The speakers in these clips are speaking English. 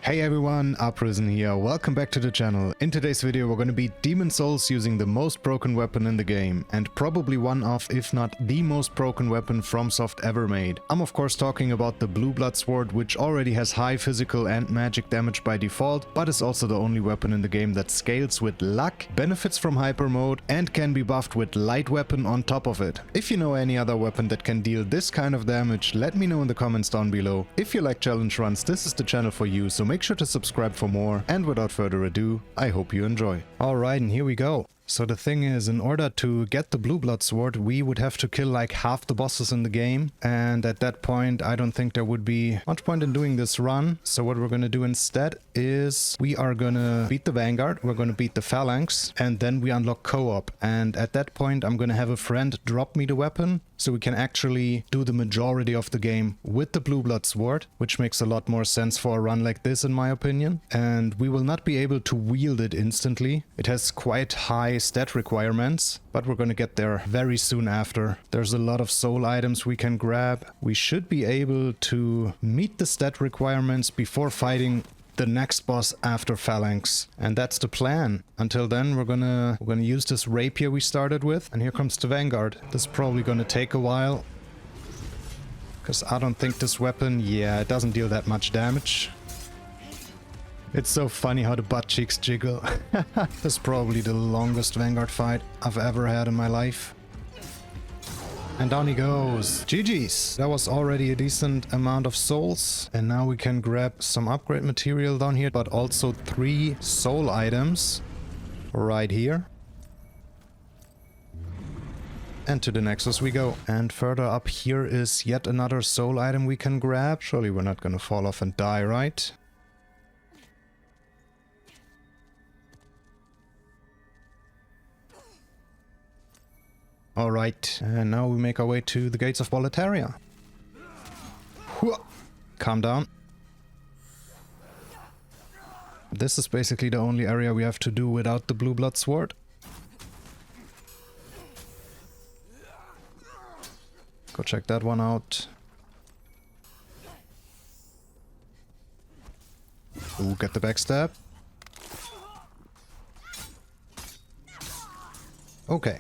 Hey everyone, Uprisen here, welcome back to the channel. In today's video we're gonna beat Demon Souls using the most broken weapon in the game, and probably one of, if not the most broken weapon FromSoft ever made. I'm of course talking about the Blueblood sword, which already has high physical and magic damage by default, but is also the only weapon in the game that scales with luck, benefits from hyper mode, and can be buffed with light weapon on top of it. If you know any other weapon that can deal this kind of damage, let me know in the comments down below. If you like challenge runs, this is the channel for you, so make sure to subscribe for more, and without further ado, I hope you enjoy. Alright, and here we go. So the thing is, in order to get the Blueblood sword, we would have to kill like half the bosses in the game, and at that point I don't think there would be much point in doing this run. So what we're gonna do instead is we are gonna beat the Vanguard, we're gonna beat the Phalanx, and then we unlock co-op. And at that point I'm gonna have a friend drop me the weapon, so we can actually do the majority of the game with the Blueblood sword, which makes a lot more sense for a run like this in my opinion. And we will not be able to wield it instantly. It has quite high stat requirements, but we're gonna get there very soon after. There's a lot of soul items we can grab. We should be able to meet the stat requirements before fighting the next boss after Phalanx, and that's the plan. Until then we're gonna use this rapier we started with, and here comes the Vanguard. This is probably gonna take a while, because I don't think this weapon, yeah, it doesn't deal that much damage. It's so funny how the butt cheeks jiggle. This is probably the longest Vanguard fight I've ever had in my life. And down he goes. GG's. That was already a decent amount of souls. And now we can grab some upgrade material down here, but also 3 soul items right here. And to the Nexus we go. And further up here is yet another soul item we can grab. Surely we're not gonna fall off and die, right? Alright, and now we make our way to the gates of Boletaria. Calm down. This is basically the only area we have to do without the Blueblood sword. Go check that one out. Ooh, get the backstab. Okay.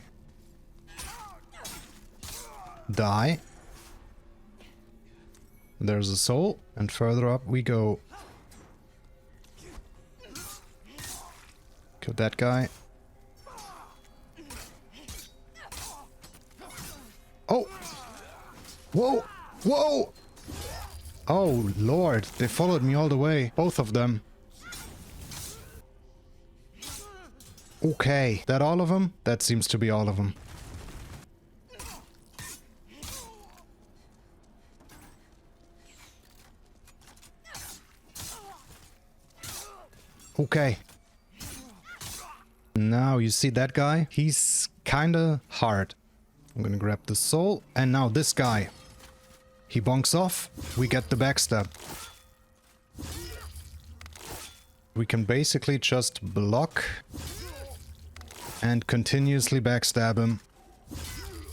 Die. There's a soul, and further up we go. Kill that guy. Oh! Whoa! Whoa! Oh lord, they followed me all the way, both of them. Okay, that all of them? That seems to be all of them. Okay. Now, you see that guy? He's kinda hard. I'm gonna grab the soul. And now this guy. He bonks off. We get the backstab. We can basically just block and continuously backstab him.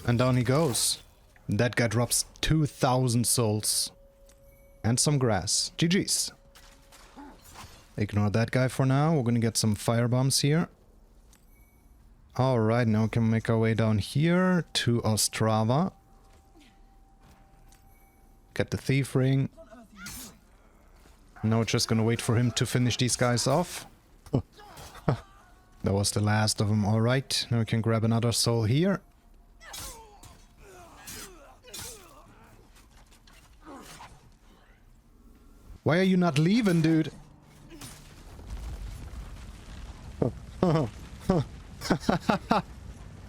And down he goes. That guy drops 2,000 souls. And some grass. GG's. Ignore that guy for now. We're gonna get some fire bombs here. Alright, now we can make our way down here to Ostrava. Get the thief ring. Now we're just gonna wait for him to finish these guys off. That was the last of them. Alright, now we can grab another soul here. Why are you not leaving, dude?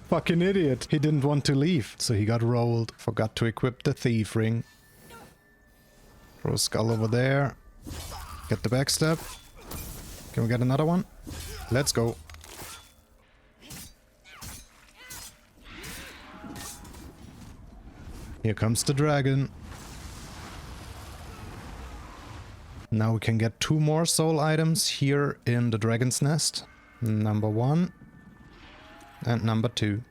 Fucking idiot. He didn't want to leave, so he got rolled. Forgot to equip the thief ring. Throw a skull over there. Get the backstab. Can we get another one? Let's go. Here comes the dragon. Now we can get 2 more soul items here in the dragon's nest. Number 1 and number 2.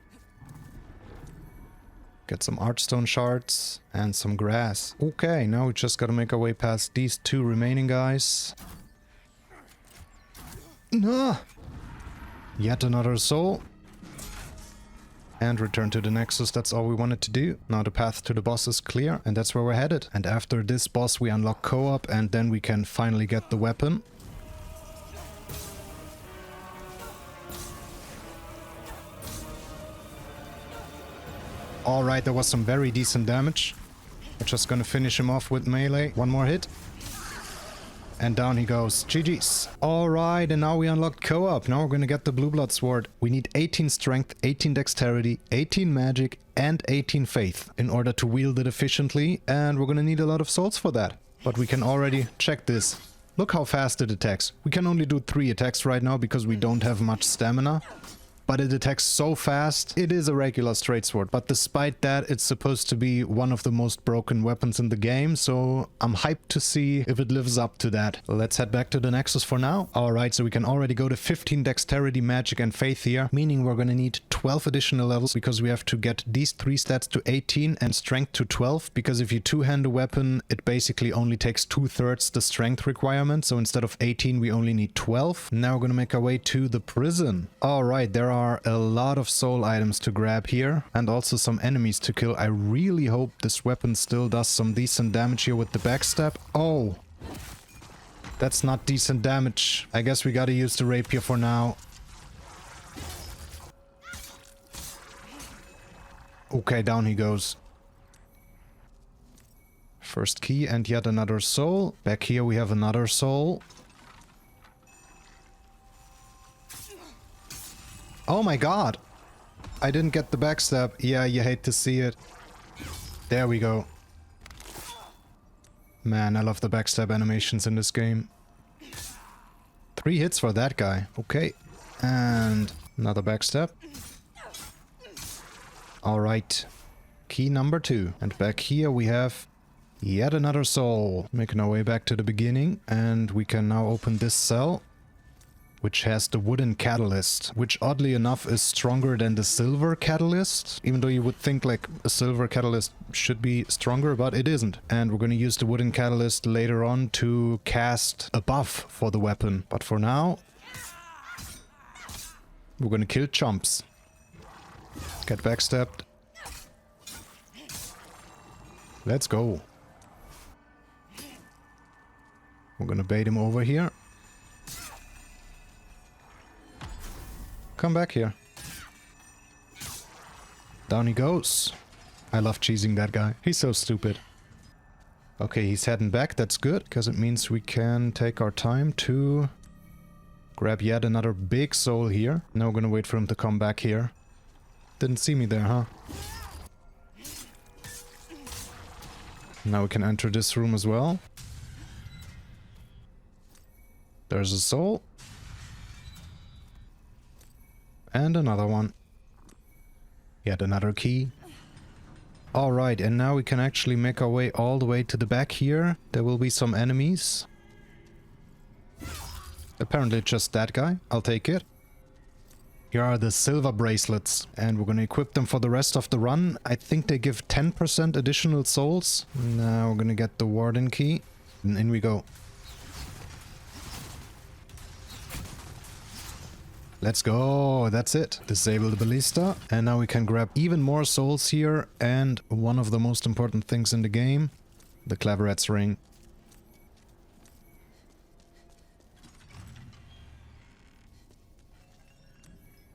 Get some archstone shards and some grass. Okay, now we just gotta make our way past these two remaining guys. No! Yet another soul. And return to the Nexus, that's all we wanted to do. Now the path to the boss is clear, and that's where we're headed. And after this boss we unlock co-op, and then we can finally get the weapon. Alright, there was some very decent damage. We're just gonna finish him off with melee. One more hit. And down he goes. GG's. Alright, and now we unlocked co-op. Now we're gonna get the Blueblood sword. We need 18 strength, 18 dexterity, 18 magic, and 18 faith in order to wield it efficiently. And we're gonna need a lot of souls for that. But we can already check this. Look how fast it attacks. We can only do 3 attacks right now because we don't have much stamina. But it attacks so fast. It is a regular straight sword, but despite that, it's supposed to be one of the most broken weapons in the game, so I'm hyped to see if it lives up to that. Let's head back to the Nexus for now. Alright, so we can already go to 15 dexterity, magic and faith here, meaning we're gonna need 12 additional levels because we have to get these 3 stats to 18 and strength to 12, because if you two-hand a weapon, it basically only takes 2/3 the strength requirement, so instead of 18 we only need 12. Now we're gonna make our way to the prison. Alright, there are a lot of soul items to grab here and also some enemies to kill. I really hope this weapon still does some decent damage here with the backstab. Oh, that's not decent damage. I guess we gotta use the rapier for now. Okay, down he goes. First key and yet another soul. Back here we have another soul. Oh my god! I didn't get the backstab. Yeah, you hate to see it. There we go. Man, I love the backstab animations in this game. 3 hits for that guy. Okay. And another backstab. Alright. Key number 2. And back here we have yet another soul. Making our way back to the beginning. And we can now open this cell, which has the wooden catalyst, which oddly enough is stronger than the silver catalyst, even though you would think like a silver catalyst should be stronger, but it isn't. And we're going to use the wooden catalyst later on to cast a buff for the weapon. But for now, we're going to kill chumps. Get backstabbed. Let's go. We're going to bait him over here. Come back here. Down he goes. I love cheesing that guy. He's so stupid. Okay, he's heading back. That's good, because it means we can take our time to grab yet another big soul here. Now we're gonna wait for him to come back here. Didn't see me there, huh? Now we can enter this room as well. There's a soul. And another one. Yet another key. Alright, and now we can actually make our way all the way to the back here. There will be some enemies. Apparently just that guy. I'll take it. Here are the silver bracelets, and we're gonna equip them for the rest of the run. I think they give 10% additional souls. Now we're gonna get the warden key. And in we go. Let's go, that's it. Disable the ballista. And now we can grab even more souls here. And one of the most important things in the game, the Claveret's ring.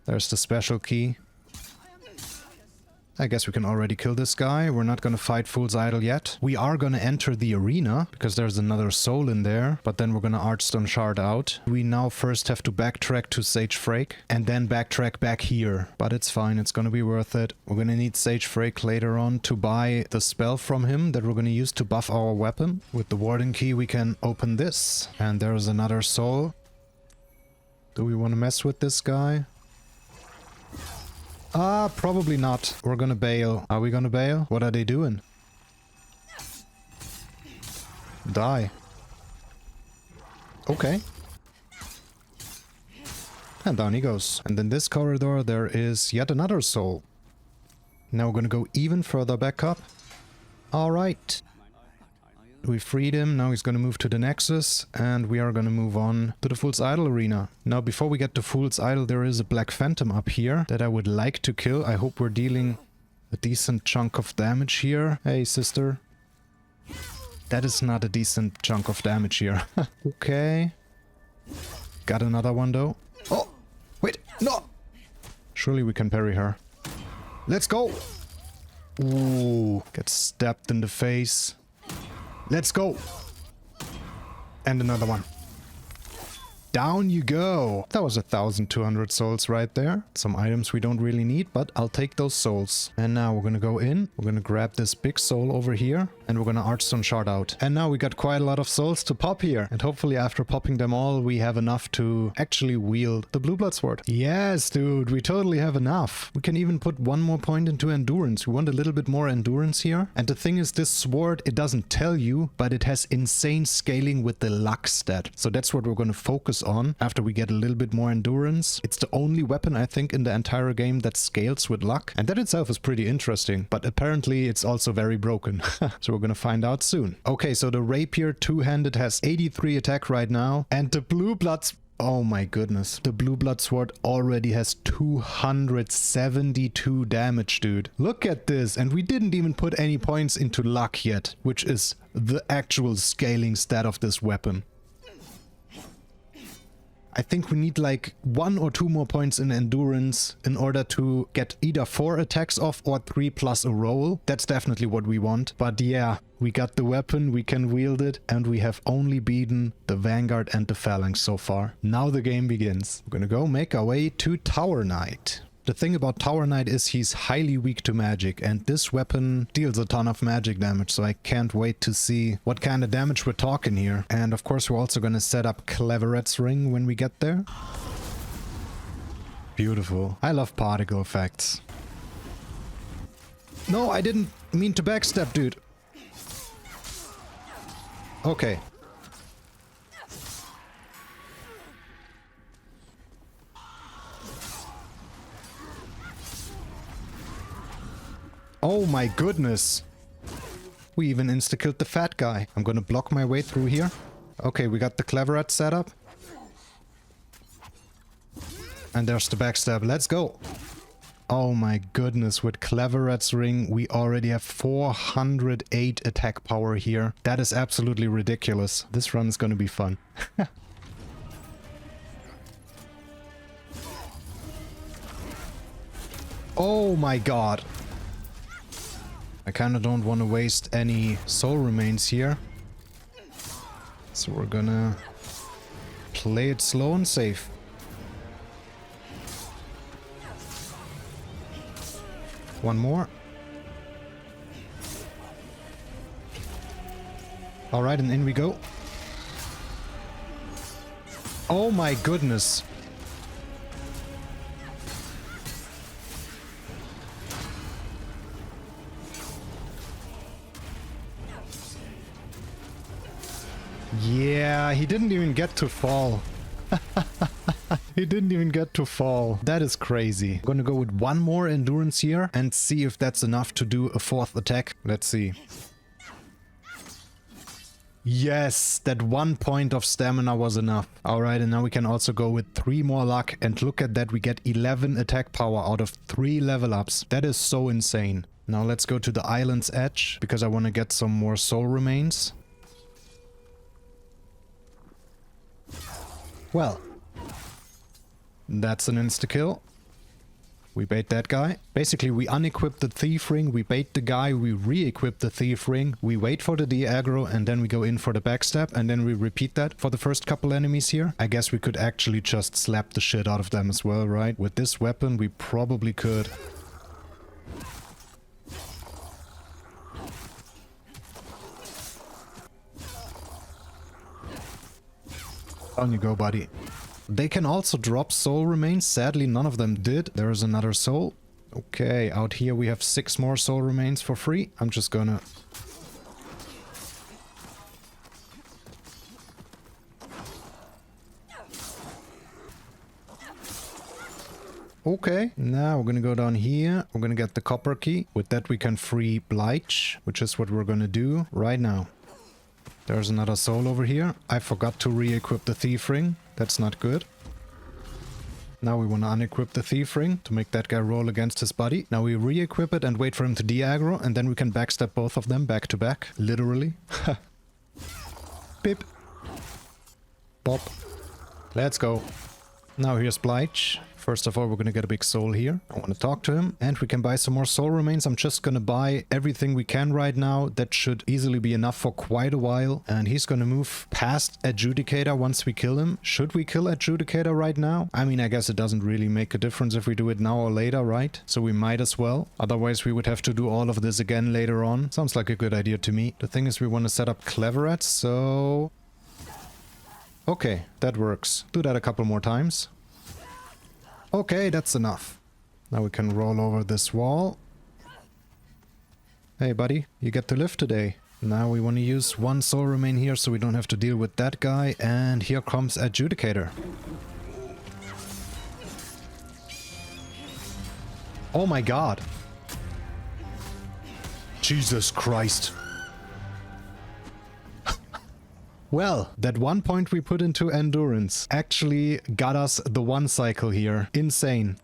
There's the special key. I guess we can already kill this guy. We're not gonna fight Fool's Idol yet. We are gonna enter the arena, because there's another soul in there, but then we're gonna Archstone Shard out. We now first have to backtrack to Sage Frake, and then backtrack back here. But it's fine, it's gonna be worth it. We're gonna need Sage Frake later on to buy the spell from him that we're gonna use to buff our weapon. With the Warden key we can open this. And there's another soul. Do we want to mess with this guy? Probably not. We're gonna bail. Are we gonna bail? What are they doing? Die. Okay. And down he goes. And in this corridor there is yet another soul. Now we're gonna go even further back up. Alright. We freed him. Now he's gonna move to the Nexus, and we are gonna move on to the Fool's Idol arena. Now, before we get to Fool's Idol, there is a Black Phantom up here that I would like to kill. I hope we're dealing a decent chunk of damage here. Hey, sister. That is not a decent chunk of damage here. Okay. Got another one, though. Oh! Wait! No! Surely we can parry her. Let's go! Ooh. Get stabbed in the face. Let's go! And another one. Down you go! That was 1,200 souls right there. Some items we don't really need, but I'll take those souls. And now we're gonna go in. We're gonna grab this big soul over here. And we're gonna Archstone Shard out. And now we got quite a lot of souls to pop here. And hopefully after popping them all, we have enough to actually wield the Blueblood sword. Yes, dude, we totally have enough. We can even put one more point into endurance. We want a little bit more endurance here. And the thing is, this sword, it doesn't tell you, but it has insane scaling with the luck stat. So that's what we're gonna focus on after we get a little bit more endurance. It's the only weapon, I think, in the entire game that scales with luck. And that itself is pretty interesting. But apparently it's also very broken. So we're gonna find out soon. Okay, so the rapier two-handed has 83 attack right now. And the blue blood... Oh my goodness. The Blueblood sword already has 272 damage, dude. Look at this. And we didn't even put any points into luck yet, which is the actual scaling stat of this weapon. I think we need like 1 or 2 more points in endurance in order to get either 4 attacks off or 3 plus a roll. That's definitely what we want. But yeah, we got the weapon, we can wield it, and we have only beaten the Vanguard and the Phalanx so far. Now the game begins. We're gonna go make our way to Tower Knight. The thing about Tower Knight is he's highly weak to magic, and this weapon deals a ton of magic damage, so I can't wait to see what kind of damage we're talking here. And of course we're also gonna set up Cleveret's Ring when we get there. Beautiful. I love particle effects. No, I didn't mean to backstab, dude. Okay. Oh my goodness. We even insta-killed the fat guy. I'm gonna block my way through here. Okay, we got the Cleveret set up. And there's the backstab. Let's go. Oh my goodness, with Cleveret's Ring, we already have 408 attack power here. That is absolutely ridiculous. This run is gonna be fun. Oh my god. I kind of don't want to waste any soul remains here. So we're gonna play it slow and safe. One more. Alright, and in we go. Oh my goodness. Yeah, he didn't even get to fall. He didn't even get to fall. That is crazy. I'm gonna go with one more endurance here and see if that's enough to do a 4th attack. Let's see. Yes, that 1 point of stamina was enough. Alright, and now we can also go with 3 more luck. And look at that, we get 11 attack power out of 3 level ups. That is so insane. Now let's go to the island's edge, because I want to get some more soul remains. Well, that's an insta-kill. We bait that guy. Basically, we unequip the Thief Ring, we bait the guy, we re-equip the Thief Ring, we wait for the de-aggro, and then we go in for the backstab, and then we repeat that for the first couple enemies here. I guess we could actually just slap the shit out of them as well, right? With this weapon, we probably could. On you go, buddy. They can also drop soul remains. Sadly, none of them did. There is another soul. Okay, out here we have 6 more soul remains for free. I'm just gonna... Okay, now we're gonna go down here. We're gonna get the copper key. With that we can free Bleach, which is what we're gonna do right now. There's another soul over here. I forgot to re-equip the thief ring. That's not good. Now we want to unequip the thief ring to make that guy roll against his buddy. Now we re-equip it and wait for him to de-aggro, and then we can backstab both of them back to back. Literally. Beep. Bop. Let's go. Now here's Bleach. First of all, we're gonna get a big soul here. I want to talk to him, and we can buy some more soul remains. I'm just gonna buy everything we can right now. That should easily be enough for quite a while. And he's gonna move past Adjudicator once we kill him. Should we kill Adjudicator right now? I mean, I guess it doesn't really make a difference if we do it now or later, right? So we might as well. Otherwise, we would have to do all of this again later on. Sounds like a good idea to me. The thing is, we want to set up Cleverets, so... Okay, that works. Do that a couple more times. Okay, that's enough. Now we can roll over this wall. Hey buddy, you get to live today. Now we want to use one soul remain here so we don't have to deal with that guy. And here comes Adjudicator. Oh my god. Jesus Christ. Well, that 1 point we put into endurance actually got us the 1 cycle here. Insane.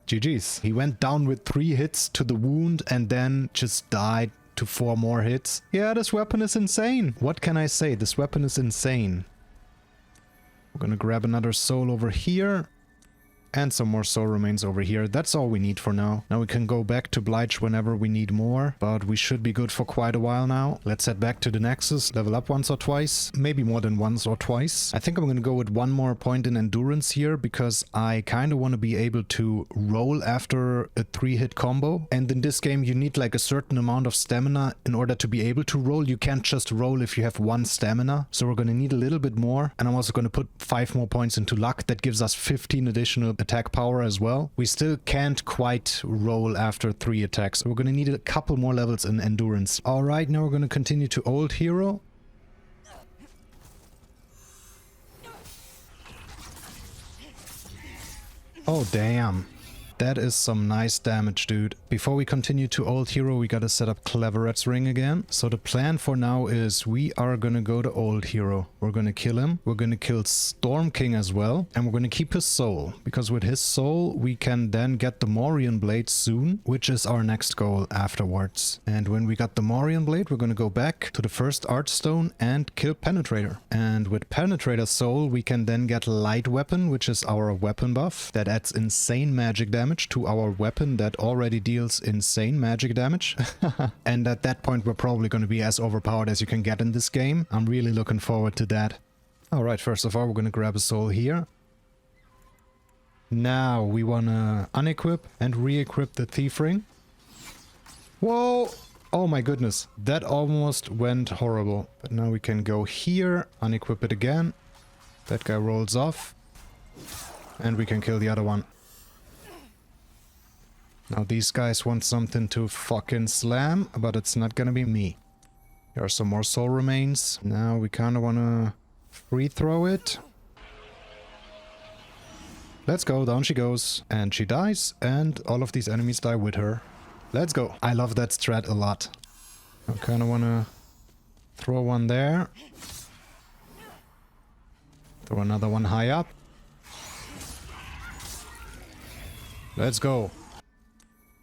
GG's. He went down with 3 hits to the wound and then just died to 4 more hits. Yeah, this weapon is insane. What can I say? This weapon is insane. We're gonna grab another soul over here. And some more soul remains over here. That's all we need for now. Now we can go back to Bleach whenever we need more. But we should be good for quite a while now. Let's head back to the Nexus. Level up once or twice. Maybe more than once or twice. I think I'm going to go with 1 more point in endurance here. Because I kind of want to be able to roll after a 3-hit combo. And in this game you need like a certain amount of stamina in order to be able to roll. You can't just roll if you have 1 stamina. So we're going to need a little bit more. And I'm also going to put 5 more points into luck. That gives us 15 additional attack power as well. We still can't quite roll after 3 attacks. We're gonna need a couple more levels in endurance. Alright, now we're gonna continue to Old Hero. Oh damn. That is some nice damage, dude. Before we continue to Old Hero, we gotta set up Cleveret's ring again. So the plan for now is we are gonna go to Old Hero. We're gonna kill him. We're gonna kill Storm King as well. And we're gonna keep his soul. Because with his soul, we can then get the Morion Blade soon, which is our next goal afterwards. And when we got the Morion Blade, we're gonna go back to the first Archstone and kill Penetrator. And with Penetrator's soul, we can then get Light Weapon, which is our weapon buff. That adds insane magic damage to our weapon that already deals insane magic damage. And at that point we're probably going to be as overpowered as you can get in this game. I'm really looking forward to that. Alright, first of all we're going to grab a soul here. Now we want to unequip and re-equip the thief ring. Whoa! Oh my goodness, that almost went horrible. But now we can go here, unequip it again. That guy rolls off. And we can kill the other one. Now these guys want something to fucking slam, but it's not gonna be me. Here are some more soul remains. Now we kinda wanna free throw it. Let's go, down she goes. And she dies, and all of these enemies die with her. Let's go. I love that strat a lot. I kinda wanna throw one there. Throw another one high up. Let's go.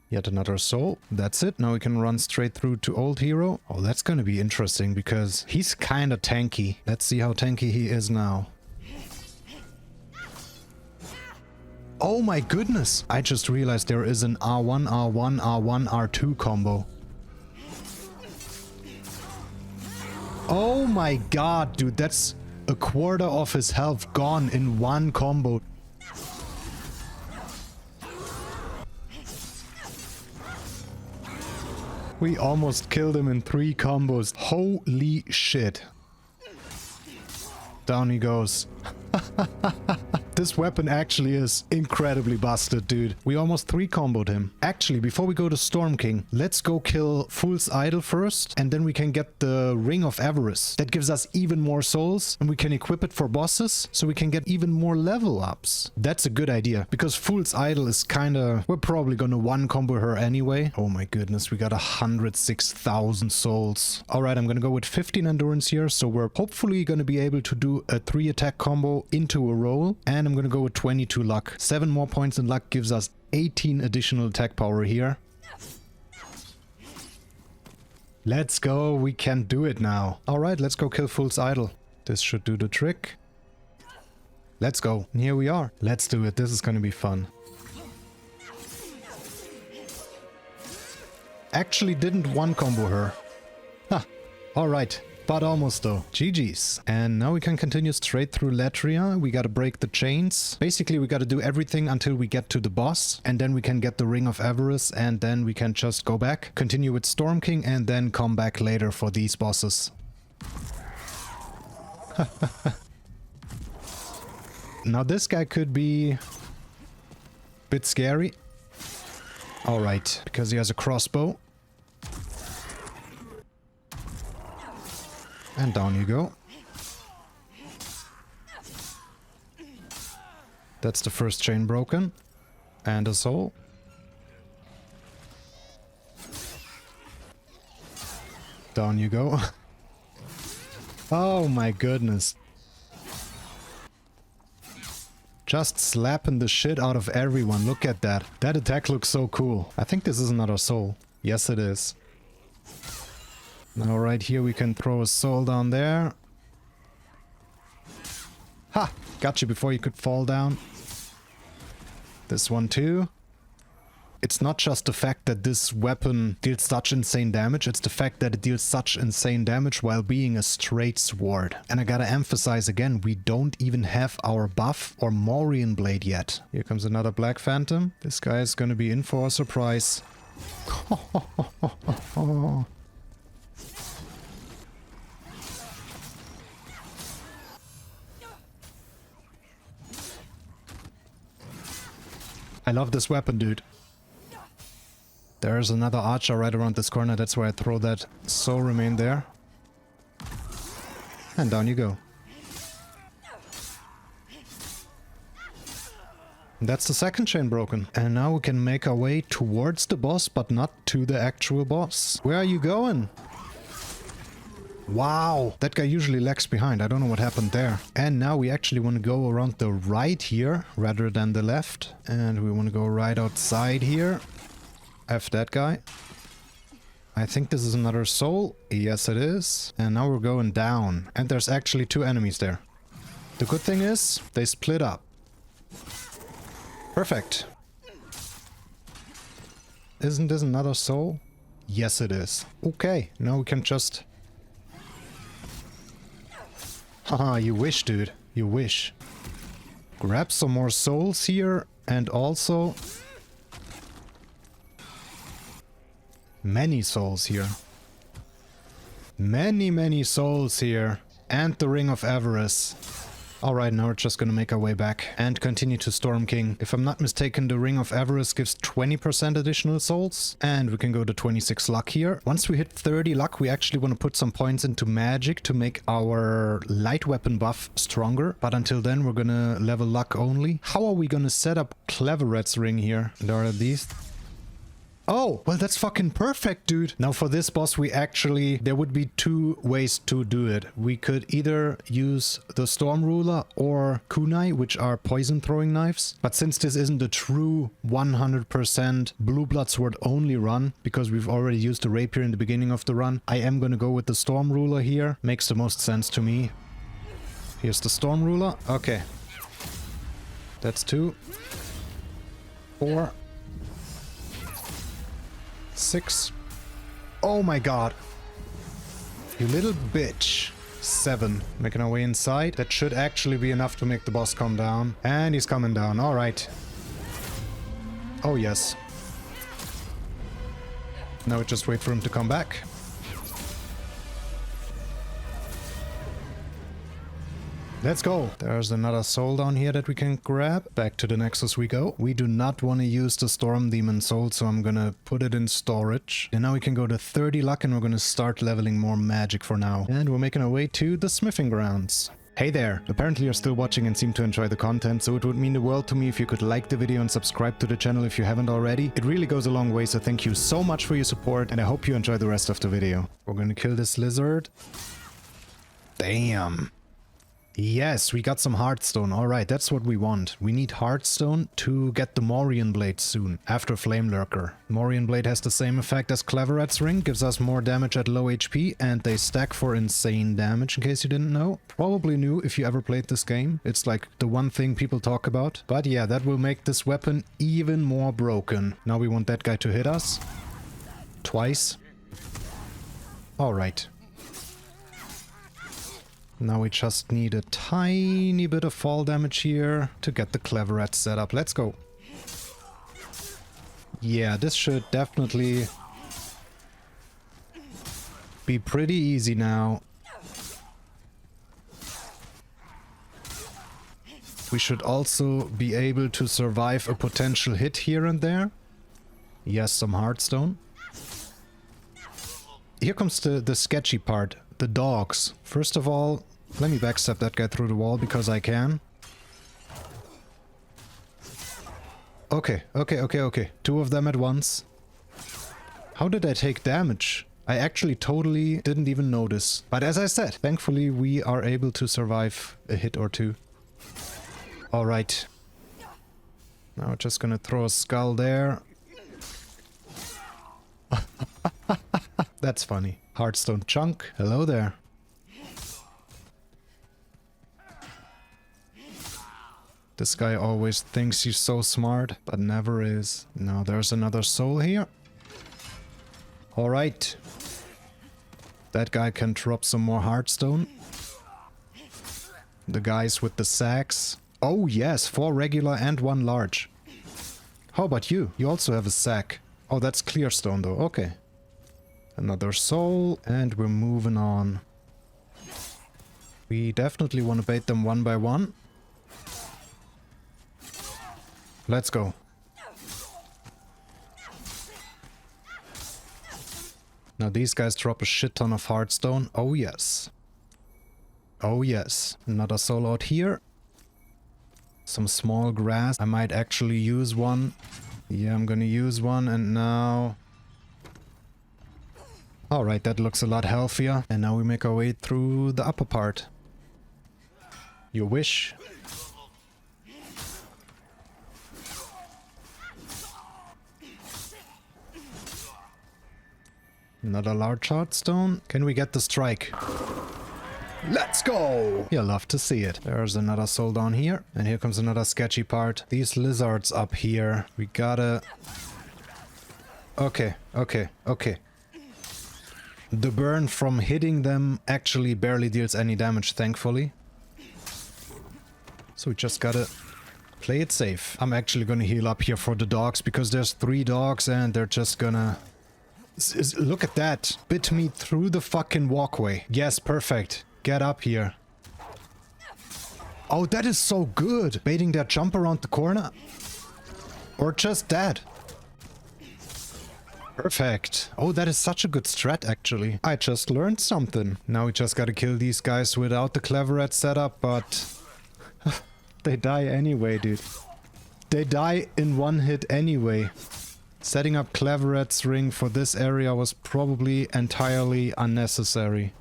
Yet another soul. That's it. Now we can run straight through to Old Hero. Oh, that's gonna be interesting because he's kinda tanky. Let's see how tanky he is now. Oh my goodness! I just realized there is an R1, R1, R1, R2 combo. Oh my god, dude, that's a quarter of his health gone in one combo. We almost killed him in 3 combos. Holy shit. Down he goes. This weapon actually is incredibly busted, dude. We almost 3-comboed him. Actually, before we go to Storm King, let's go kill Fool's Idol first, and then we can get the Ring of Avarice. That gives us even more souls, and we can equip it for bosses, so we can get even more level ups. That's a good idea, because Fool's Idol is kinda... We're probably gonna 1-combo her anyway. Oh my goodness, we got 106,000 souls. Alright, I'm gonna go with 15 endurance here, so we're hopefully gonna be able to do a 3-attack combo into a roll, and I'm gonna go with 22 luck. 7 more points in luck gives us 18 additional attack power here. Let's go, we can do it now. Alright, let's go kill Fool's Idol. This should do the trick. Let's go. And here we are. Let's do it, this is gonna be fun. Actually didn't 1-combo her. Ha! Alright. But almost though. GG's. And now we can continue straight through Latria. We gotta break the chains. Basically, we gotta do everything until we get to the boss. And then we can get the Ring of Avarice. And then we can just go back, continue with Storm King, and then come back later for these bosses. Now this guy could be a bit scary. Alright, because he has a crossbow. And down you go. That's the first chain broken. And a soul. Down you go. Oh my goodness. Just slapping the shit out of everyone. Look at that. That attack looks so cool. I think this is another soul. Yes, it is. Now right here we can throw a soul down there. Ha! Got you before you could fall down. This one too. It's not just the fact that this weapon deals such insane damage, it's the fact that it deals such insane damage while being a straight sword. And I gotta emphasize again, we don't even have our buff or Morian blade yet. Here comes another Black Phantom. This guy is gonna be in for a surprise. I love this weapon, dude. There's another archer right around this corner. That's why I throw that soul remain there. And down you go. And that's the second chain broken. And now we can make our way towards the boss, but not to the actual boss. Where are you going? Wow, that guy usually lags behind. I don't know what happened there. And now we actually want to go around the right here rather than the left. And we want to go right outside here. F that guy. I think this is another soul. Yes, it is. And now we're going down. And there's actually 2 enemies there. The good thing is, they split up. Perfect. Isn't this another soul? Yes, it is. Okay, now we can just... Haha, you wish, dude. You wish. Grab some more souls here, and also... many souls here. Many souls here. And the Ring of Avarice. Alright, now we're just gonna make our way back and continue to Storm King. If I'm not mistaken, the Ring of Avarice gives 20% additional souls. And we can go to 26 luck here. Once we hit 30 luck, we actually want to put some points into magic to make our light weapon buff stronger. But until then, we're gonna level luck only. How are we gonna set up Cleveret's ring here? There are these... Oh, well that's fucking perfect, dude. Now for this boss, there would be 2 ways to do it. We could either use the Storm Ruler or kunai, which are poison throwing knives. But since this isn't a true 100% Blueblood sword only run, because we've already used the rapier in the beginning of the run, I am gonna go with the Storm Ruler here. Makes the most sense to me. Here's the Storm Ruler. Okay. That's 2. 4. 6. Oh my god. You little bitch. 7. Making our way inside. That should actually be enough to make the boss come down. And he's coming down. Alright. Oh yes. Now we just wait for him to come back. Let's go. There's another soul down here that we can grab. Back to the Nexus we go. We do not want to use the Storm Demon soul, so I'm gonna put it in storage. And now we can go to 30 luck and we're gonna start leveling more magic for now. And we're making our way to the smithing grounds. Hey there! Apparently you're still watching and seem to enjoy the content, so it would mean the world to me if you could like the video and subscribe to the channel if you haven't already. It really goes a long way, so thank you so much for your support and I hope you enjoy the rest of the video. We're gonna kill this lizard. Damn. Yes, we got some Heartstone. Alright, that's what we want. We need Heartstone to get the Morion Blade soon, after Flamelurker. Morion Blade has the same effect as Cleveret's Ring, gives us more damage at low HP, and they stack for insane damage, in case you didn't know. Probably new if you ever played this game. It's like the one thing people talk about. But yeah, that will make this weapon even more broken. Now we want that guy to hit us. Twice. Alright. Now we just need a tiny bit of fall damage here to get the Cleveret set up. Let's go. Yeah, this should definitely be pretty easy now. We should also be able to survive a potential hit here and there. Yes, some Heartstone. Here comes the sketchy part. The dogs. First of all, let me backstab that guy through the wall because I can. Okay. Two of them at once. How did I take damage? I actually totally didn't even notice. But as I said, thankfully we are able to survive a hit or two. Alright. Now we're just gonna throw a skull there. That's funny. Heartstone chunk. Hello there. This guy always thinks he's so smart, but never is. Now there's another soul here. Alright. That guy can drop some more Heartstone. The guys with the sacks. Oh yes, 4 regular and 1 large. How about you? You also have a sack. Oh, that's clear stone though. Okay. Another soul, and we're moving on. We definitely want to bait them one by one. Let's go. Now these guys drop a shit ton of Heartstone. Oh yes. Oh yes. Another soul out here. Some small grass. I might actually use one. Yeah, I'm gonna use one, and now... Alright, that looks a lot healthier. And now we make our way through the upper part. You wish. Another large Heartstone. Can we get the strike? Let's go! You'll love to see it. There's another soul down here. And here comes another sketchy part. These lizards up here. We gotta... Okay. The burn from hitting them actually barely deals any damage, thankfully. So we just gotta play it safe. I'm actually gonna heal up here for the dogs, because there's 3 dogs and they're just gonna... Look at that! Bit me through the fucking walkway. Yes, perfect. Get up here. Oh, that is so good! Baiting that jump around the corner. Or just that. Perfect. Oh, that is such a good strat, actually. I just learned something. Now we just gotta kill these guys without the Cleveret setup, but... they die anyway, dude. They die in one hit anyway. Setting up Cleveret's ring for this area was probably entirely unnecessary.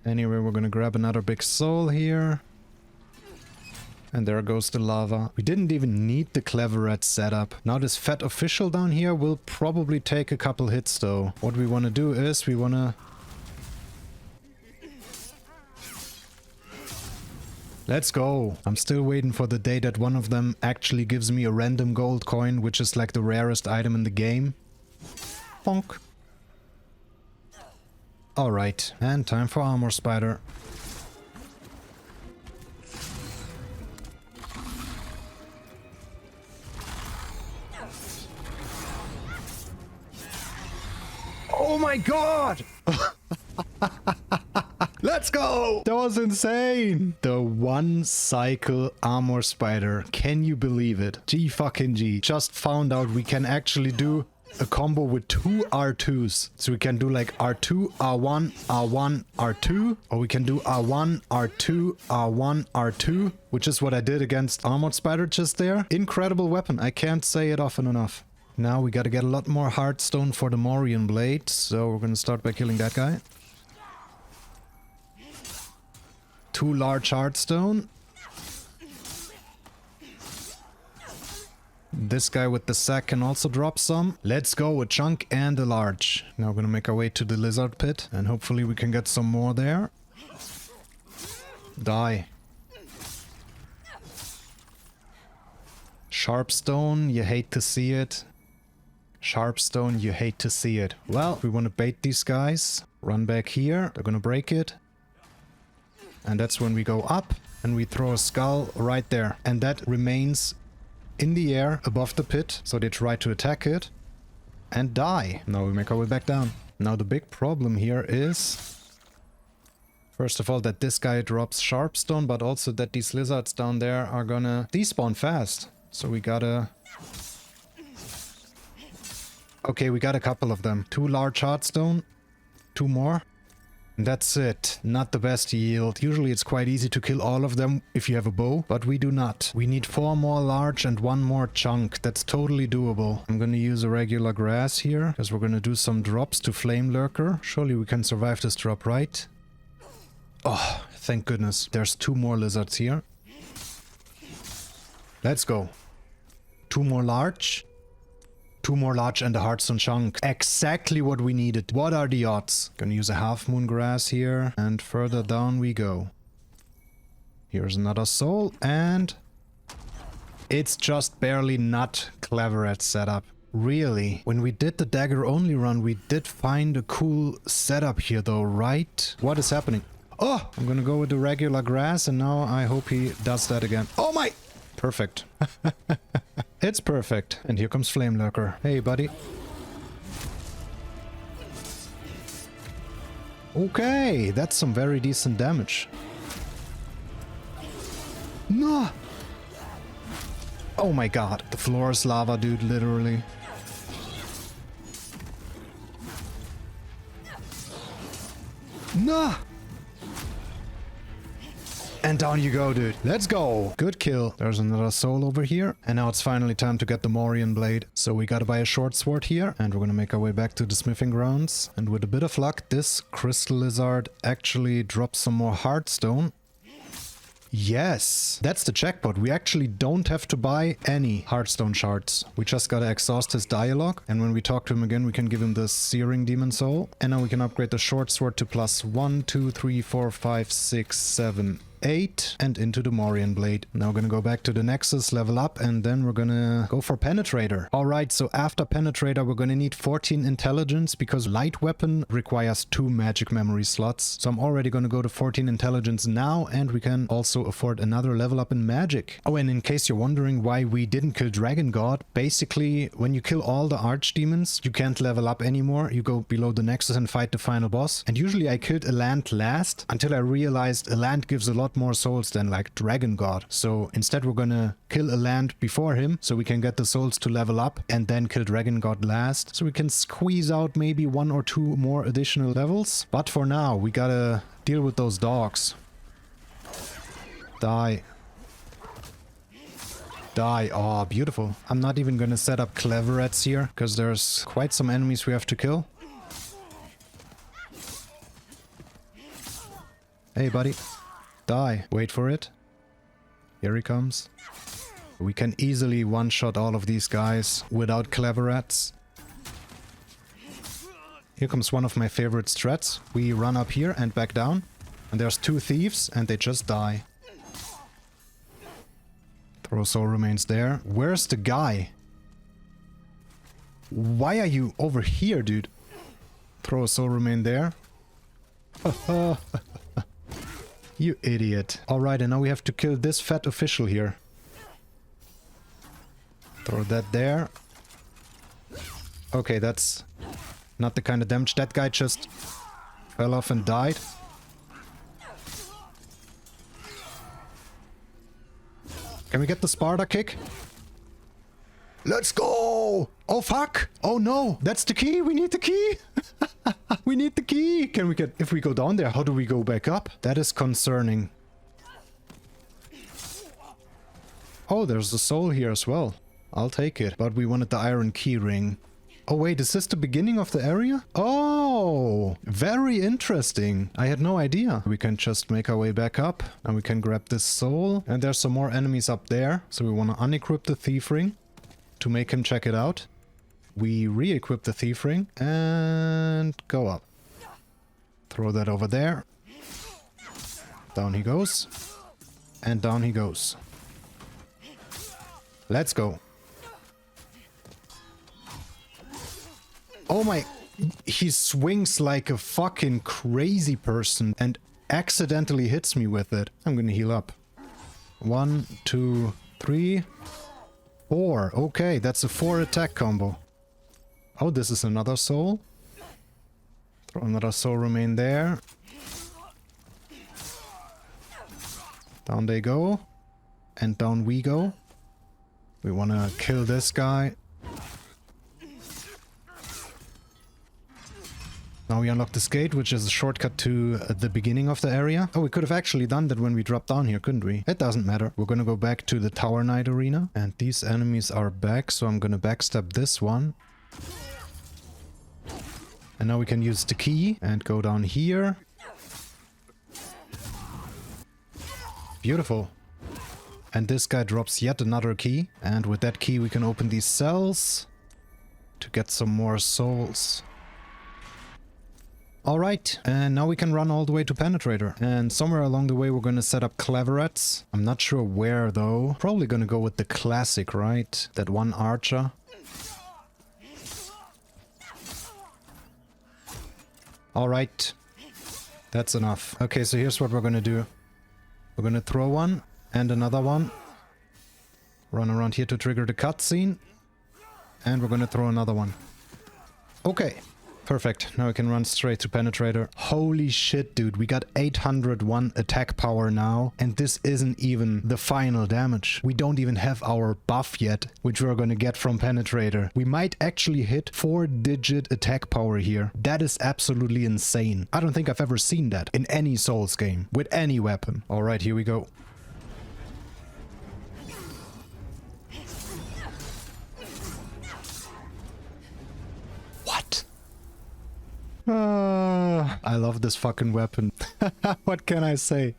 Anyway, we're gonna grab another big soul here. And there goes the lava. We didn't even need the Cleveret setup. Now this fat official down here will probably take a couple hits though. What we want to do is we want to... Let's go! I'm still waiting for the day that one of them actually gives me a random gold coin, which is like the rarest item in the game. Bonk. Alright, and time for Armour Spider. Oh my god! Let's go! That was insane! The one cycle Armour Spider. Can you believe it? G fucking G. Just found out we can actually do a combo with 2 R2s. So we can do like R2, R1, R1, R2. Or we can do R1, R2, R1, R2. Which is what I did against Armour Spider just there. Incredible weapon. I can't say it often enough. Now we gotta get a lot more Heartstone for the Morion Blade. So we're gonna start by killing that guy. 2 large Heartstone. This guy with the sack can also drop some. Let's go, a chunk and a large. Now we're gonna make our way to the lizard pit and hopefully we can get some more there. Die. Sharpstone, you hate to see it. Sharpstone, you hate to see it. Well, we want to bait these guys. Run back here. They're gonna break it. And that's when we go up and we throw a skull right there. And that remains in the air above the pit. So they try to attack it and die. Now we make our way back down. Now the big problem here is, first of all, that this guy drops Sharpstone, but also that these lizards down there are gonna despawn fast. So we gotta... Okay, we got a couple of them. 2 large Heartstone. 2 more. And that's it. Not the best yield. Usually it's quite easy to kill all of them if you have a bow, but we do not. We need 4 more large and 1 more chunk. That's totally doable. I'm gonna use a regular grass here, because we're gonna do some drops to Flamelurker. Surely we can survive this drop, right? Oh, thank goodness. There's 2 more lizards here. Let's go. 2 more large. 2 more large and a Heartstone chunk. Exactly what we needed. What are the odds? Gonna use a half moon grass here. And further down we go. Here's another soul. And it's just barely not clever at setup. Really. When we did the dagger only run, we did find a cool setup here though, right? What is happening? Oh! I'm gonna go with the regular grass and now I hope he does that again. Oh my! Perfect. It's perfect. And here comes Flamelurker. Hey, buddy. Okay, that's some very decent damage. No! Oh my god. The floor is lava, dude, literally. No! And down you go, dude. Let's go. Good kill. There's another soul over here. And now it's finally time to get the Morion Blade. So we gotta buy a short sword here. And we're gonna make our way back to the smithing grounds. And with a bit of luck, this crystal lizard actually drops some more Heartstone. Yes, that's the jackpot. We actually don't have to buy any Heartstone shards. We just gotta exhaust his dialogue. And when we talk to him again, we can give him the Searing Demon Soul. And now we can upgrade the short sword to plus 1, 2, 3, 4, 5, 6, 7, 8 and into the Morion Blade. Now we're gonna go back to the Nexus, level up, and then we're gonna go for Penetrator. Alright, so after Penetrator we're gonna need 14 intelligence because light weapon requires 2 magic memory slots. So I'm already gonna go to 14 intelligence now, and we can also afford another level up in magic. Oh, and in case you're wondering why we didn't kill Dragon God, basically when you kill all the archdemons you can't level up anymore. You go below the Nexus and fight the final boss. And usually I killed Allant last until I realized Allant gives a lot more souls than like Dragon God. So instead we're gonna kill Allant before him so we can get the souls to level up, and then kill Dragon God last so we can squeeze out maybe 1 or 2 more additional levels. But for now we gotta deal with those dogs. Die. Die. Oh, beautiful. I'm not even gonna set up Cleverets here because there's quite some enemies we have to kill. Hey, buddy. Die. Wait for it. Here he comes. We can easily one-shot all of these guys without Cleverets. Here comes one of my favorite strats. We run up here and back down. And there's 2 thieves and they just die. Throw soul remains there. Where's the guy? Why are you over here, dude? Throw a soul remain there. You idiot. Alright, and now we have to kill this fat official here. Throw that there. Okay, that's not the kind of damage. That guy just fell off and died. Can we get the Sparta kick? Let's go! Oh fuck! Oh no! That's the key! We need the key! We need the key! Can we get... If we go down there, how do we go back up? That is concerning. Oh, there's a soul here as well. I'll take it. But we wanted the iron key ring. Oh wait, is this the beginning of the area? Oh! Very interesting. I had no idea. We can just make our way back up. And we can grab this soul. And there's some more enemies up there. So we want to unequip the thief ring to make him check it out. We re-equip the thief ring and go up. Throw that over there. Down he goes. And down he goes. Let's go. Oh my... He swings like a fucking crazy person and accidentally hits me with it. I'm gonna heal up. 1, 2, 3, 4. Okay, that's a 4 attack combo. Oh, this is another soul. Throw another soul remain there. Down they go. And down we go. We want to kill this guy. Now we unlock this gate, which is a shortcut to the beginning of the area. Oh, we could have actually done that when we dropped down here, couldn't we? It doesn't matter. We're gonna go back to the Tower Knight arena. And these enemies are back, so I'm gonna backstab this one. And now we can use the key and go down here. Beautiful. And this guy drops yet another key. And with that key we can open these cells to get some more souls. Alright, and now we can run all the way to Penetrator. And somewhere along the way we're gonna set up Cleverets. I'm not sure where though. Probably gonna go with the classic, right? That one archer. Alright. That's enough. Okay, so here's what we're gonna do. We're gonna throw one and another one. Run around here to trigger the cutscene. And we're gonna throw another one. Okay. Perfect. Now we can run straight to Penetrator. Holy shit, dude. We got 801 attack power now. And this isn't even the final damage. We don't even have our buff yet, which we're gonna get from Penetrator. We might actually hit 4-digit attack power here. That is absolutely insane. I don't think I've ever seen that in any Souls game with any weapon. Alright, here we go. What? I love this fucking weapon. What can I say?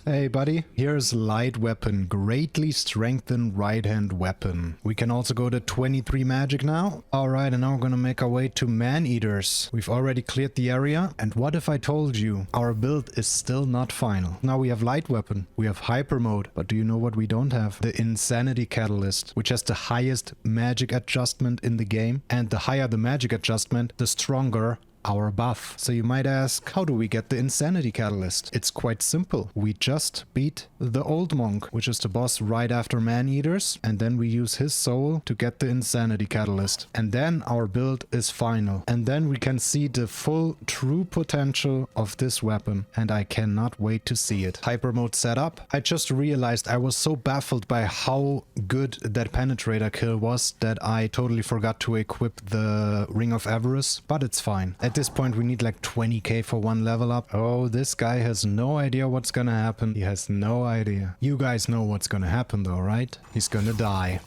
Hey buddy, here's light weapon, greatly strengthened right hand weapon. We can also go to 23 magic now. Alright, and now we're gonna make our way to Maneaters. We've already cleared the area, and what if I told you our build is still not final? Now we have light weapon, we have hyper mode, but do you know what we don't have? The Insanity Catalyst, which has the highest magic adjustment in the game, and the higher the magic adjustment, the stronger our buff. So you might ask, how do we get the Insanity Catalyst? It's quite simple. We just beat the Old Monk, which is the boss right after Maneaters, and then we use his soul to get the Insanity Catalyst. And then our build is final. And then we can see the full true potential of this weapon. And I cannot wait to see it. Hyper mode set up. I just realized I was so baffled by how good that Penetrator kill was that I totally forgot to equip the Ring of Avarice, but it's fine. At this point we need like 20k for one level up. Oh, this guy has no idea what's gonna happen. He has no idea. You guys know what's gonna happen though, right? He's gonna die.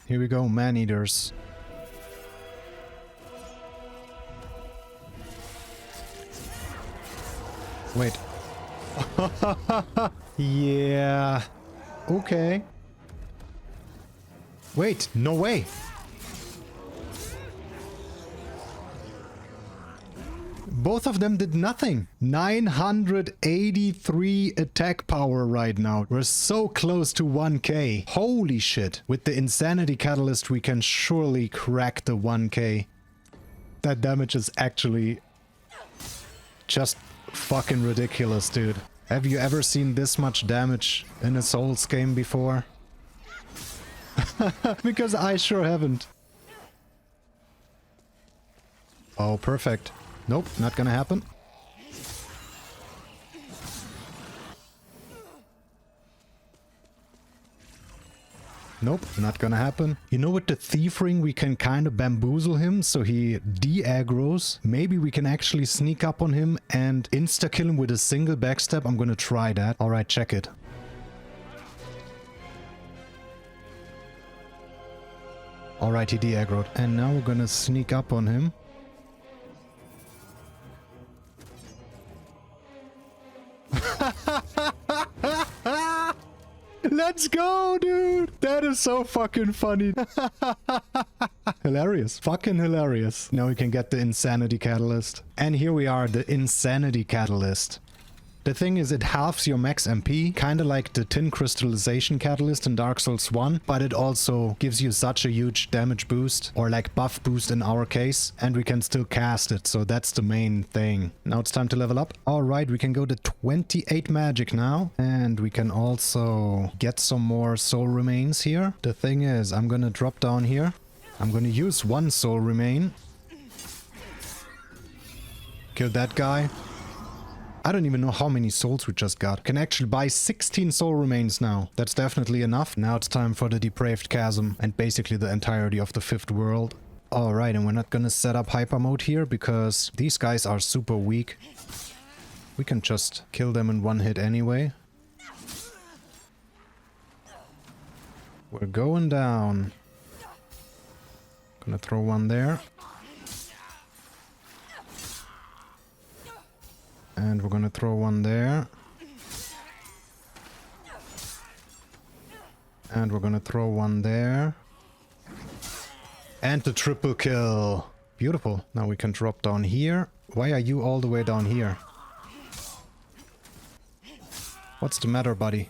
Here we go, Maneaters. Wait. Yeah. Okay. Wait, no way. Both of them did nothing. 983 attack power right now. We're so close to 1k. Holy shit. With the Insanity Catalyst, we can surely crack the 1k. That damage is actually just fucking ridiculous, dude. Have you ever seen this much damage in a Souls game before? Because I sure haven't. Oh, perfect. Nope, not gonna happen. Nope, not gonna happen. You know, with the Thief Ring, we can kind of bamboozle him so he de-aggroes. Maybe we can actually sneak up on him and insta-kill him with a single backstab. I'm gonna try that. Alright, check it. Alright, he de-aggroed. And now we're gonna sneak up on him. Let's go, dude! That is so fucking funny. Hilarious. Fucking hilarious. Now we can get the Insanity Catalyst. And here we are, the Insanity Catalyst. The thing is, it halves your max MP, kinda like the Tin Crystallization Catalyst in Dark Souls 1, but it also gives you such a huge damage boost, or like buff boost in our case, and we can still cast it, so that's the main thing. Now it's time to level up. Alright, we can go to 28 magic now, and we can also get some more soul remains here. The thing is, I'm gonna drop down here. I'm gonna use one soul remain. Kill that guy. I don't even know how many souls we just got. Can actually buy 16 soul remains now. That's definitely enough. Now it's time for the Depraved Chasm and basically the entirety of the 5th world. Alright, and we're not gonna set up hyper mode here because these guys are super weak. We can just kill them in one hit anyway. We're going down. Gonna throw one there. And we're gonna throw one there. And we're gonna throw one there. And the triple kill. Beautiful. Now we can drop down here. Why are you all the way down here? What's the matter, buddy?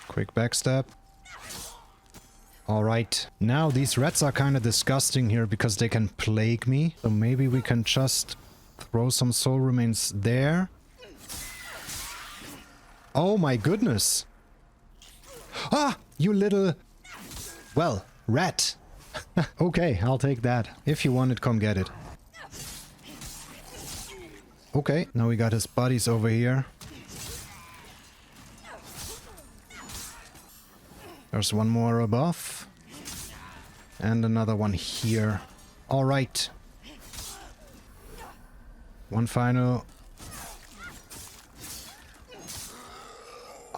Quick backstab. Alright. Now these rats are kind of disgusting here because they can plague me. So maybe we can just throw some soul remains there. Oh my goodness. Ah, you little... Well, rat. Okay, I'll take that. If you want it, come get it. Okay, now we got his buddies over here. There's one more above. And another one here. Alright. One final.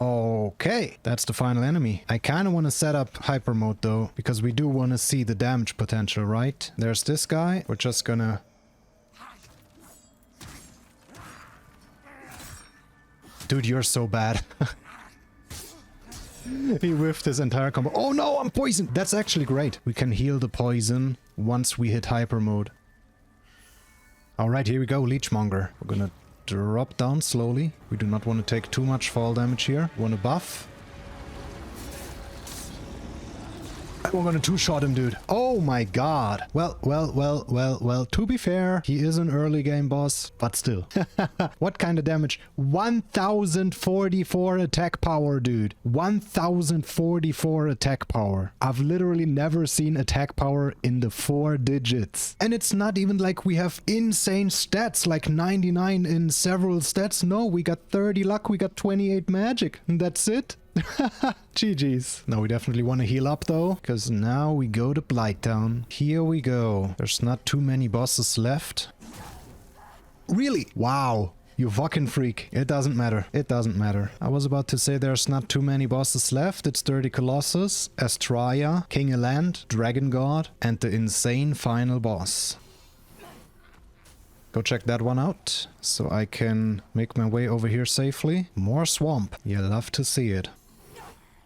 Okay, that's the final enemy. I kind of want to set up hyper mode though, because we do want to see the damage potential, right? There's this guy. We're just gonna... Dude, you're so bad. He whiffed his entire combo. Oh no, I'm poisoned! That's actually great. We can heal the poison once we hit hyper mode. Alright, here we go, Leechmonger. We're gonna drop down slowly. We do not want to take too much fall damage here. We want to buff. And we're gonna two-shot him, dude. Oh my god. Well, to be fair, he is an early game boss, but still. What kind of damage? 1044 attack power, dude. 1044 attack power. I've literally never seen attack power in the 4 digits. And it's not even like we have insane stats, like 99 in several stats. No, we got 30 luck, we got 28 magic, and that's it. GG's. Now we definitely want to heal up though, because now we go to Blighttown. Here we go. There's not too many bosses left. Really? Wow. You fucking freak. It doesn't matter. It doesn't matter. I was about to say there's not too many bosses left. It's Dirty Colossus, Astraea, King Allant, Dragon God, and the insane final boss. Go check that one out, so I can make my way over here safely. More swamp. You love to see it.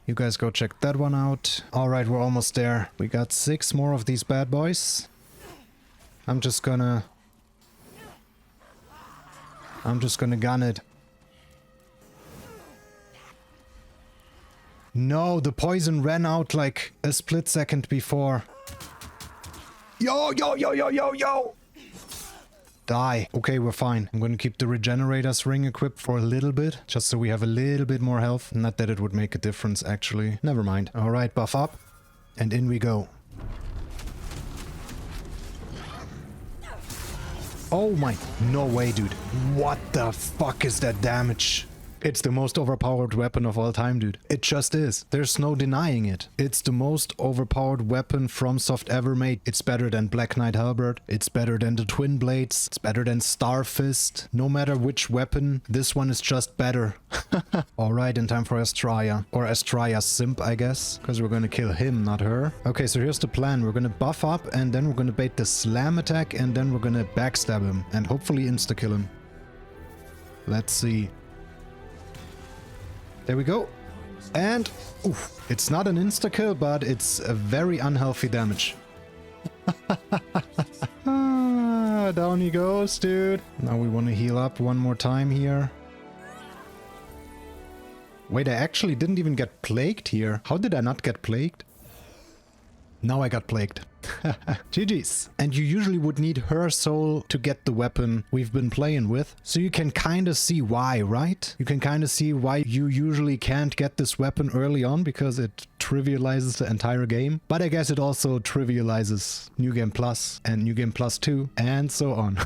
You guys go check that one out. Alright, we're almost there. We got 6 more of these bad boys. I'm just gonna gun it. No, the poison ran out like a split second before. Yo! Die. Okay, we're fine. I'm gonna keep the Regenerator's ring equipped for a little bit, just so we have a little bit more health. Not that it would make a difference, actually. Never mind. Alright, buff up. And in we go. Oh my... No way, dude. What the fuck is that damage? It's the most overpowered weapon of all time, dude. It just is. There's no denying it. It's the most overpowered weapon FromSoft ever made. It's better than Black Knight Halberd. It's better than the Twin Blades. It's better than Starfist. No matter which weapon, this one is just better. Alright, in time for Astraea. Or Astraea's simp, I guess. Because we're gonna kill him, not her. Okay, so here's the plan. We're gonna buff up and then we're gonna bait the slam attack and then we're gonna backstab him. And hopefully insta-kill him. Let's see. There we go. And oof, it's not an insta-kill, but it's a very unhealthy damage. Down he goes, dude. Now we want to heal up one more time here. Wait, I actually didn't even get plagued here. How did I not get plagued? Now I got plagued. GG's. And you usually would need her soul to get the weapon we've been playing with. So you can kind of see why, right? You can kind of see why you usually can't get this weapon early on, because it trivializes the entire game. But I guess it also trivializes New Game Plus and New Game Plus 2 and so on.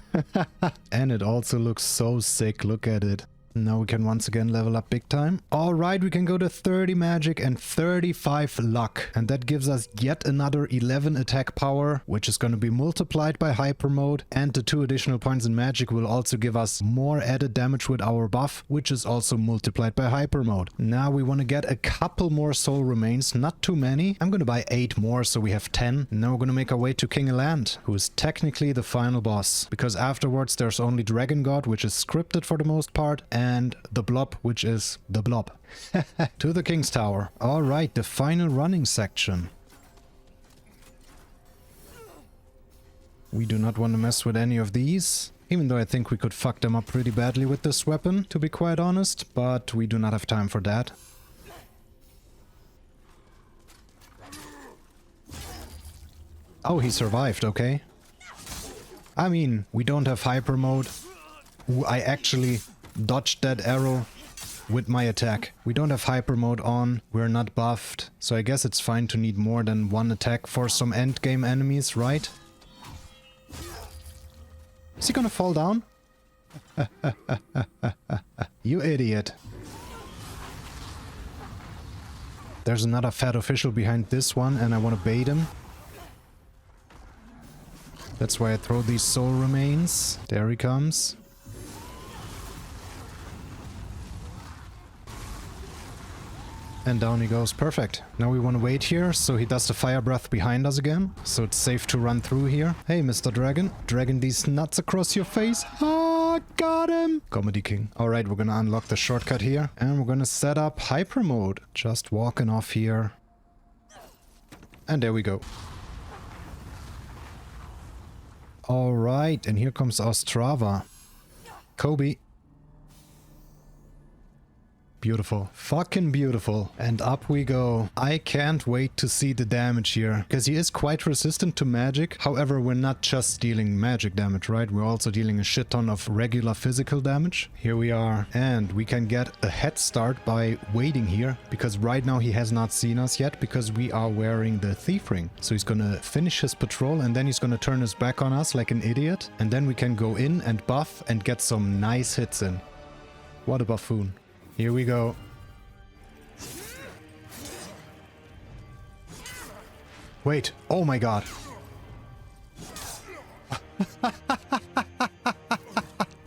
And it also looks so sick. Look at it. Now we can once again level up big time. Alright, we can go to 30 magic and 35 luck. And that gives us yet another 11 attack power, which is going to be multiplied by hyper mode. And the 2 additional points in magic will also give us more added damage with our buff, which is also multiplied by hyper mode. Now we want to get a couple more soul remains, not too many. I'm going to buy 8 more, so we have 10. Now we're going to make our way to King Allant, who is technically the final boss. Because afterwards there's only Dragon God, which is scripted for the most part, and the blob, which is the blob. To the King's Tower. Alright, the final running section. We do not want to mess with any of these, even though I think we could fuck them up pretty badly with this weapon, to be quite honest, but we do not have time for that. Oh, he survived, okay. I mean, we don't have hyper mode. Ooh, I actually dodged that arrow with my attack. We don't have hyper mode on, we're not buffed, so I guess it's fine to need more than one attack for some endgame enemies, right? Is he gonna fall down? You idiot. There's another fat official behind this one and I want to bait him. That's why I throw these soul remains. There he comes. And down he goes. Perfect. Now we want to wait here, so he does the fire breath behind us again. So it's safe to run through here. Hey, Mr. Dragon. Dragging these nuts across your face. Ah, got him! Comedy King. Alright, we're gonna unlock the shortcut here. And we're gonna set up hyper mode. Just walking off here. And there we go. Alright, and here comes Ostrava. Kobe. Beautiful. Fucking beautiful. And up we go. I can't wait to see the damage here, because he is quite resistant to magic. However, we're not just dealing magic damage, right? We're also dealing a shit ton of regular physical damage. Here we are. And we can get a head start by waiting here, because right now he has not seen us yet, because we are wearing the thief ring. So he's gonna finish his patrol and then he's gonna turn his back on us like an idiot. And then we can go in and buff and get some nice hits in. What a buffoon. Here we go. Wait. Oh my god.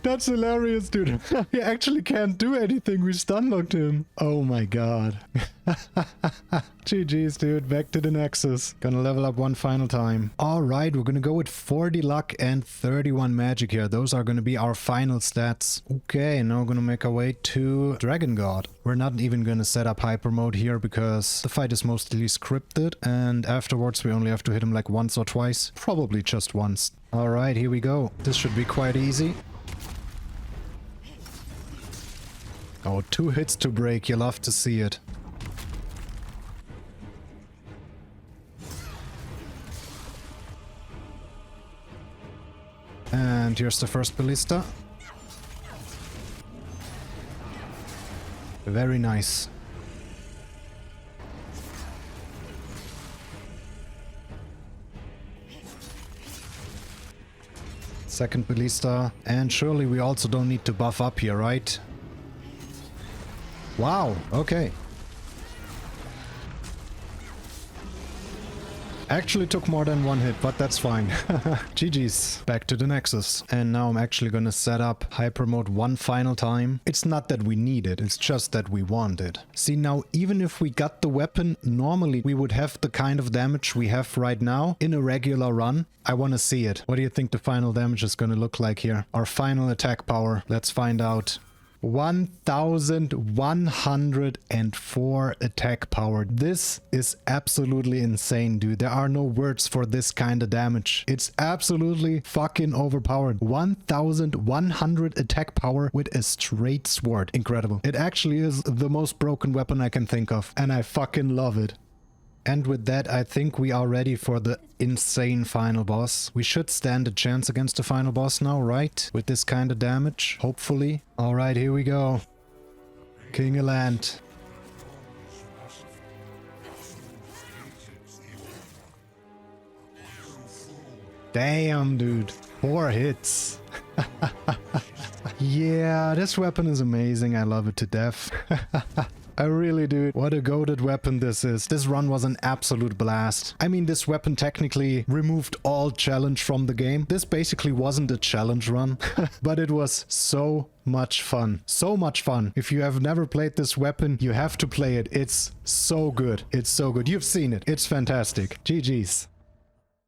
That's hilarious, dude. He actually can't do anything. We stun-locked him. Oh my god. GG's, dude. Back to the Nexus. Gonna level up one final time. Alright, we're gonna go with 40 luck and 31 magic here. Those are gonna be our final stats. Okay, now we're gonna make our way to Dragon God. We're not even gonna set up hyper mode here because the fight is mostly scripted, and afterwards we only have to hit him like once or twice. Probably just once. Alright, here we go. This should be quite easy. Oh, 2 hits to break. You love to see it. And here's the first ballista. Very nice. Second ballista. And surely we also don't need to buff up here, right? Wow, okay. Actually took more than one hit, but that's fine. GG's. Back to the Nexus. And now I'm actually gonna set up Hyper Mode one final time. It's not that we need it, it's just that we want it. See, now even if we got the weapon, normally we would have the kind of damage we have right now in a regular run. I want to see it. What do you think the final damage is gonna look like here? Our final attack power. Let's find out. 1104 attack power. This is absolutely insane, dude. There are no words for this kind of damage. It's absolutely fucking overpowered. 1100 attack power with a straight sword. Incredible. It actually is the most broken weapon I can think of, and I fucking love it. And with that, I think we are ready for the insane final boss. We should stand a chance against the final boss now, right? With this kind of damage, hopefully. Alright, here we go. King Allant. Damn, dude. 4 hits. Yeah, this weapon is amazing. I love it to death. I really do. What a goated weapon this is. This run was an absolute blast. I mean, this weapon technically removed all challenge from the game. This basically wasn't a challenge run, but it was so much fun. So much fun. If you have never played this weapon, you have to play it. It's so good. It's so good. You've seen it. It's fantastic. GG's.